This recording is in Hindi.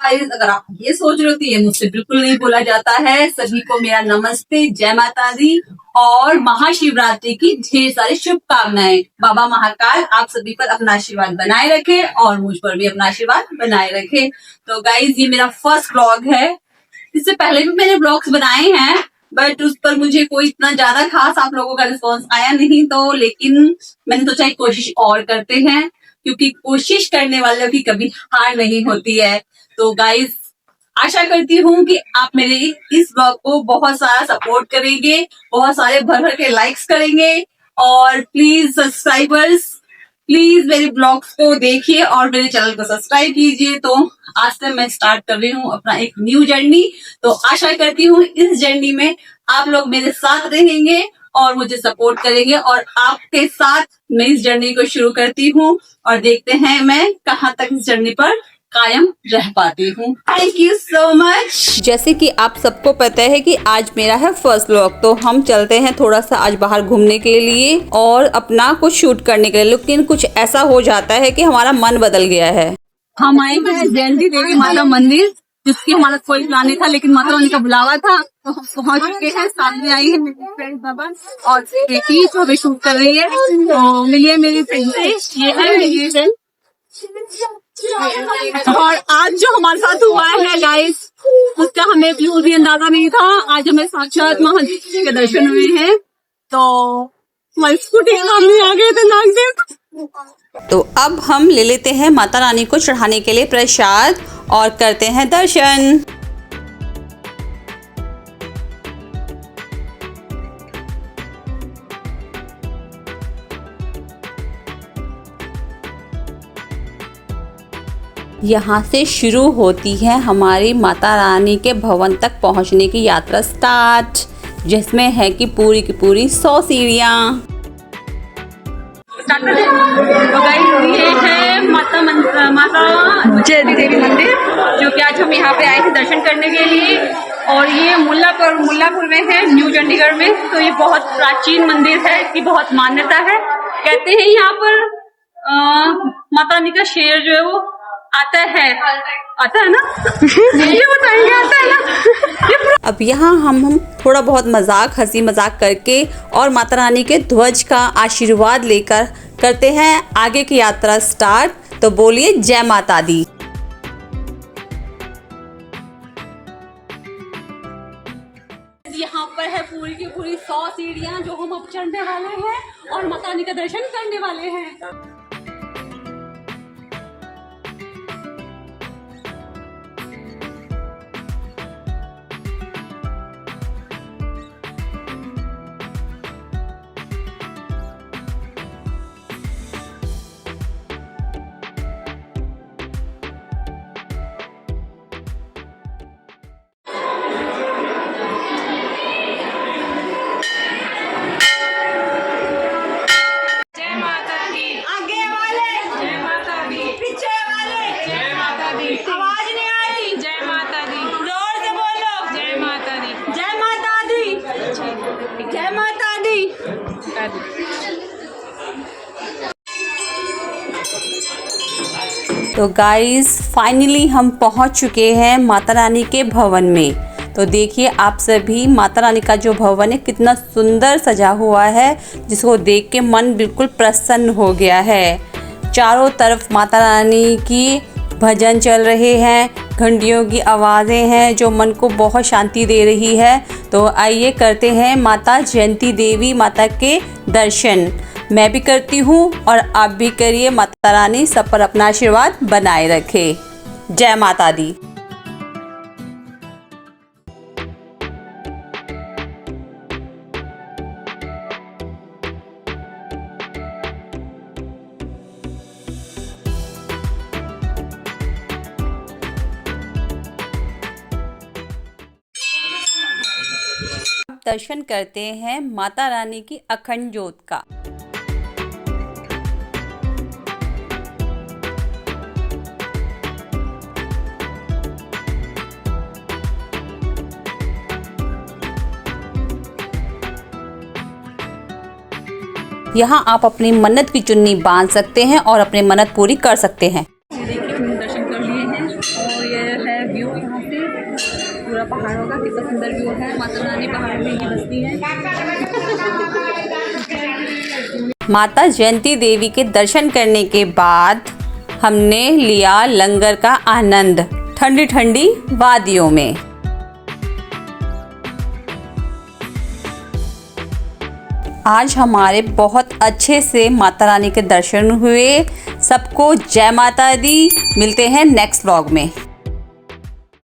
गाइस, अगर आप ये सोच रहे हो तो ये मुझसे बिल्कुल नहीं बोला जाता है। सभी को मेरा नमस्ते, जय माता दी और महाशिवरात्रि की ढेर सारी शुभकामनाएं। बाबा महाकाल आप सभी पर अपना आशीर्वाद बनाए रखे और मुझ पर भी अपना आशीर्वाद बनाए रखे। तो गाइस, ये मेरा फर्स्ट ब्लॉग है। इससे पहले भी मैंने ब्लॉग्स बनाए हैं, बट उस पर मुझे कोई इतना ज्यादा खास आप लोगों का रिस्पॉन्स आया नहीं। तो लेकिन मैंने सोचा एक कोशिश और करते हैं, क्योंकि कोशिश करने वालों की कभी हार नहीं होती है। तो गाइस, आशा करती हूँ कि आप मेरे इस ब्लॉग को बहुत सारा सपोर्ट करेंगे, बहुत सारे भर भर के लाइक्स करेंगे और प्लीज सब्सक्राइबर्स, प्लीज मेरे ब्लॉग्स को देखिए और मेरे चैनल को सब्सक्राइब कीजिए। तो आज से मैं स्टार्ट कर रही हूँ अपना एक न्यू जर्नी। तो आशा करती हूँ इस जर्नी में आप लोग मेरे साथ रहेंगे और मुझे सपोर्ट करेंगे, और आपके साथ मैं इस जर्नी को शुरू करती हूँ और देखते हैं मैं कहाँ तक इस जर्नी पर कायम रह पाती हूँ। Thank you so much. जैसे कि आप सबको पता है कि आज मेरा है फर्स्ट व्लॉग, तो हम चलते हैं थोड़ा सा आज बाहर घूमने के लिए और अपना कुछ शूट करने के लिए। लेकिन कुछ ऐसा हो जाता है कि हमारा मन बदल गया है। हम आए हैं जयंती देवी माता मंदिर, जिसकी हमारा कोई प्लान नहीं था, लेकिन माता रानी का बुलावा था तो हम पहुंच चुके हैं। सामने आई है मेरी फ्रेंड बाबा और देखिए जो अभी शूट कर रही है। तो मिलिए मेरी फ्रेंड से, ये है मेरी फ्रेंड। और आज जो हमारे साथ हुआ है गाइस, उसका हमें बिल्कुल भी अंदाजा नहीं था। आज हमें साक्षात महादेव के दर्शन हुए हैं। तो हमारी स्कूटी के सामने आ गए थे नागदेव। तो अब हम ले लेते हैं माता रानी को चढ़ाने के लिए प्रसाद और करते हैं दर्शन। यहाँ से शुरू होती है हमारी माता रानी के भवन तक पहुँचने की यात्रा स्टार्ट, जिसमें है कि पूरी की पूरी 100 सीढ़ियाँ। ये है माता जयंती देवी मंदिर, जो कि आज हम यहाँ पे आए थे दर्शन करने के लिए। और ये मुल्लापुर में है, न्यू चंडीगढ़ में। तो ये बहुत प्राचीन मंदिर है, इसकी बहुत मान्यता है। कहते हैं यहाँ पर माता रानी का शेर जो है वो आता है ना ये बताएंगे, आता है ना। अब यहाँ हम थोड़ा बहुत हंसी मजाक करके और माता रानी के ध्वज का आशीर्वाद लेकर करते हैं आगे की यात्रा स्टार्ट। तो बोलिए जय माता दी। यहाँ पर है पूरी की पूरी 100 सीढ़ियाँ जो हम अब चढ़ने वाले हैं और माता रानी का दर्शन करने वाले हैं। तो गाइस, फाइनली हम पहुंच चुके हैं माता रानी के भवन में। तो देखिए आप सभी, माता रानी का जो भवन है कितना सुंदर सजा हुआ है, जिसको देख के मन बिल्कुल प्रसन्न हो गया है। चारों तरफ माता रानी की भजन चल रहे हैं, घंटियों की आवाज़ें हैं जो मन को बहुत शांति दे रही है। तो आइए करते हैं माता जयंती देवी माता के दर्शन। मैं भी करती हूँ और आप भी करिए। माता रानी सब पर अपना आशीर्वाद बनाए रखे। जय माता दी। दर्शन करते हैं माता रानी की अखंड ज्योत का। यहाँ आप अपनी मन्नत की चुन्नी बांध सकते हैं और अपनी मन्नत पूरी कर सकते हैं। देखिए हमने दर्शन कर लिए हैं और ये है व्यू यहाँ से पूरा पहाड़ होगा, कितना सुंदर व्यू है। माता रानी पहाड़ में ही बसती है। माता जयंती देवी के दर्शन करने के बाद हमने लिया लंगर का आनंद ठंडी ठंडी वादियों में। आज हमारे बहुत अच्छे से माता रानी के दर्शन हुए। सबको जय माता दी। मिलते हैं नेक्स्ट व्लॉग में।